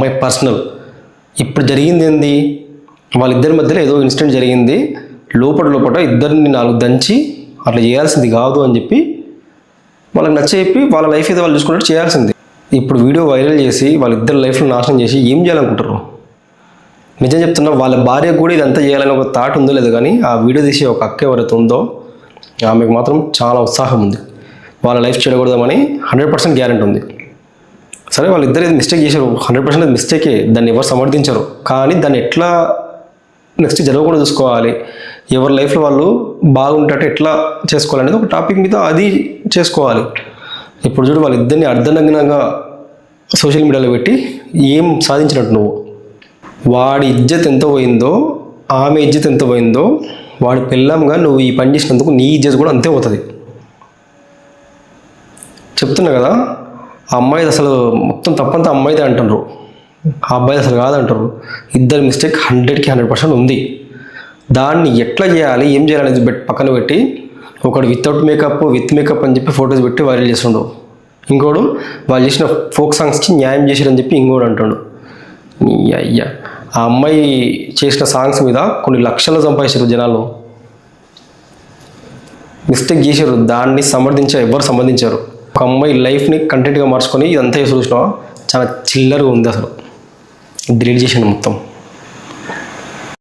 My personal. ఇప్పుడు జరిగింది ఏంది, వాళ్ళిద్దరి మధ్యలో ఏదో ఇన్సిడెంట్ జరిగింది, లోపల ఇద్దరిని 4 దంచి అట్లా చేయాల్సింది కాదు అని చెప్పి వాళ్ళకి నచ్చేపి వాళ్ళ లైఫ్ అయితే వాళ్ళు చూసుకున్నట్టు చేయాల్సింది. ఇప్పుడు వీడియో వైరల్ చేసి వాళ్ళిద్దరి లైఫ్లో నాశనం చేసి ఏం చేయాలనుకుంటారు? నిజం చెప్తున్నా, వాళ్ళ భార్యకు కూడా ఇదంతా చేయాలని ఒక థాట్ ఉందో లేదు, కానీ ఆ వీడియో తీసే ఒక అక్క ఎవరైతే ఉందో ఆమెకు మాత్రం చాలా ఉత్సాహం ఉంది. వాళ్ళ లైఫ్ చెడకూడదామని 100% గ్యారెంటీ ఉంది. సరే, వాళ్ళిద్దరు ఏది మిస్టేక్ చేశారు, 100% మిస్టేకే, దాన్ని ఎవరు సమర్థించరు. కానీ దాన్ని ఎట్లా నెక్స్ట్ జరగకుండా చూసుకోవాలి, ఎవరి లైఫ్లో వాళ్ళు బాగుంటే ఎట్లా చేసుకోవాలనేది ఒక టాపిక్ మీద అది చేసుకోవాలి. ఇప్పుడు చూడు, వాళ్ళిద్దరిని అర్ధనగ్నంగా సోషల్ మీడియాలో పెట్టి ఏం సాధించినట్టు నువ్వు? వాడి ఇజ్జత్ ఎంత పోయిందో, ఆమె ఇజ్జత్ ఎంత పోయిందో, వాడి పెళ్ళంగా నువ్వు ఈ పని చేసినందుకు నీ ఇజ్జత్ కూడా అంతే పోతుంది. చెప్తున్నా కదా, ఆ అమ్మాయిది అసలు మొత్తం తప్పంతా అమ్మాయిదే అంటారు, ఆ అబ్బాయి అసలు కాదంటారు. ఇద్దరు మిస్టేక్ 100కి 100% ఉంది. దాన్ని ఎట్లా చేయాలి, ఏం చేయాలనేది పక్కన పెట్టి ఒకడు వితౌట్ మేకప్, విత్ మేకప్ అని చెప్పి ఫొటోస్ పెట్టి వైరల్ చేస్తుండు. ఇంకోడు వాళ్ళు చేసిన ఫోక్ సాంగ్స్కి న్యాయం చేశారని చెప్పి ఇంకోడు అంటాడు. అయ్యా, ఆ అమ్మాయి చేసిన సాంగ్స్ మీద కొన్ని లక్షలు సంపాదించారు జనాలు. మిస్టేక్ చేశారు, దాన్ని ఎవరు సమర్థించారు? ఒక అమ్మాయి లైఫ్ని కంటెంట్గా మార్చుకొని ఇదంతా చూసినా చాలా చిల్లరగా ఉంది. అసలు డిలీట్ చేసాను మొత్తం.